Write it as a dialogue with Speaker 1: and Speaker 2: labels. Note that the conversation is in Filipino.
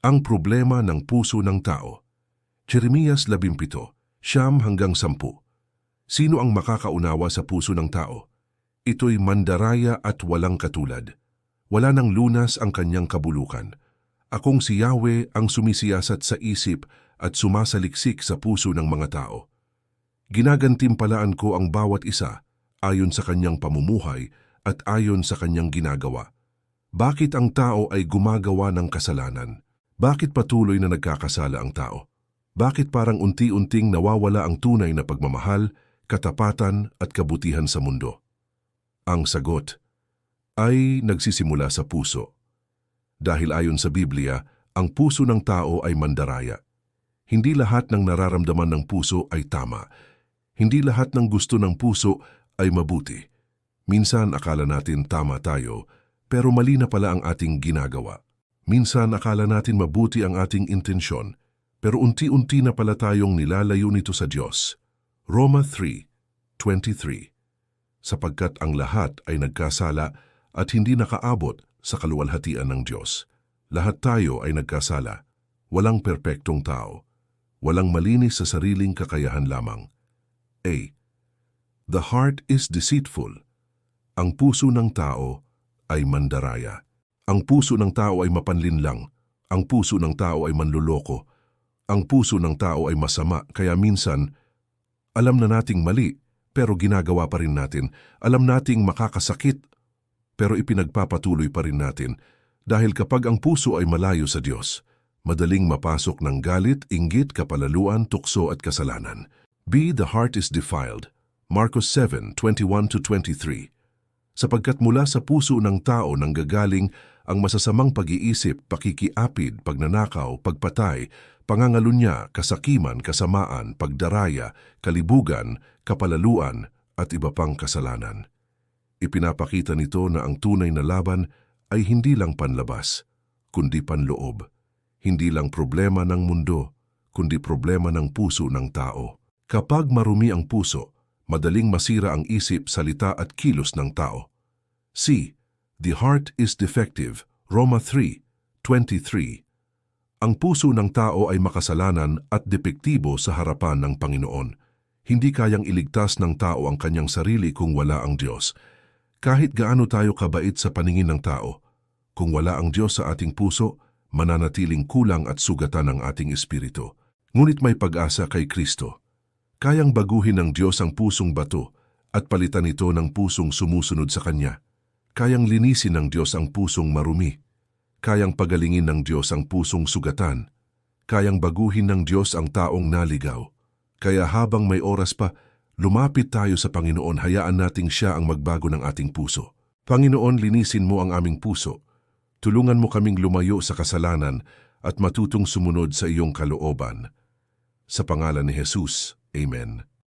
Speaker 1: Ang problema ng puso ng tao. Jeremias 17, 9-10. Sino ang makakaunawa sa puso ng tao? Ito'y mandaraya at walang katulad. Wala nang lunas ang kanyang kabulukan. Akong si Yahweh ang sumisiyasat sa isip at sumasaliksik sa puso ng mga tao. Ginagantimpalaan ko ang bawat isa ayon sa kanyang pamumuhay at ayon sa kanyang ginagawa. Bakit ang tao ay gumagawa ng kasalanan? Bakit patuloy na nagkakasala ang tao? Bakit parang unti-unting nawawala ang tunay na pagmamahal, katapatan at kabutihan sa mundo? Ang sagot ay nagsisimula sa puso. Dahil ayon sa Biblia, ang puso ng tao ay mandaraya. Hindi lahat ng nararamdaman ng puso ay tama. Hindi lahat ng gusto ng puso ay mabuti. Minsan akala natin tama tayo, pero mali na pala ang ating ginagawa. Minsan akala natin mabuti ang ating intensyon, pero unti-unti na pala tayong nilalayo nito sa Diyos. Roma 3:23. Sapagkat ang lahat ay nagkasala at hindi nakaabot sa kaluwalhatian ng Diyos. Lahat tayo ay nagkasala. Walang perpektong tao. Walang malinis sa sariling kakayahan lamang. A. The heart is deceitful. Ang puso ng tao ay mandaraya. Ang puso ng tao ay mapanlinlang. Ang puso ng tao ay manluloko. Ang puso ng tao ay masama, kaya minsan, alam na nating mali, pero ginagawa pa rin natin. Alam nating makakasakit, pero ipinagpapatuloy pa rin natin. Dahil kapag ang puso ay malayo sa Diyos, madaling mapasok ng galit, inggit, kapalaluan, tukso at kasalanan. B. The heart is defiled. Marcos 7:21-23. Sapagkat mula sa puso ng tao nanggagaling ang masasamang pag-iisip, pakikiapid, pagnanakaw, pagpatay, pangangalunya, kasakiman, kasamaan, pagdaraya, kalibugan, kapalaluan, at iba pang kasalanan. Ipinapakita nito na ang tunay na laban ay hindi lang panlabas, kundi panloob. Hindi lang problema ng mundo, kundi problema ng puso ng tao. Kapag marumi ang puso, madaling masira ang isip, salita at kilos ng tao. C. The heart is defective. Roma 3:23. Ang puso ng tao ay makasalanan at depektibo sa harapan ng Panginoon. Hindi kayang iligtas ng tao ang kanyang sarili kung wala ang Diyos. Kahit gaano tayo kabait sa paningin ng tao, kung wala ang Diyos sa ating puso, mananatiling kulang at sugatan ang ating espiritu. Ngunit may pag-asa kay Kristo. Kayang baguhin ng Diyos ang pusong bato at palitan ito ng pusong sumusunod sa Kanya. Kayang linisin ng Diyos ang pusong marumi. Kayang pagalingin ng Diyos ang pusong sugatan. Kayang baguhin ng Diyos ang taong naligaw. Kaya habang may oras pa, lumapit tayo sa Panginoon, hayaan nating Siya ang magbago ng ating puso. Panginoon, linisin mo ang aming puso. Tulungan mo kaming lumayo sa kasalanan at matutong sumunod sa iyong kalooban. Sa pangalan ni Jesus, Amen.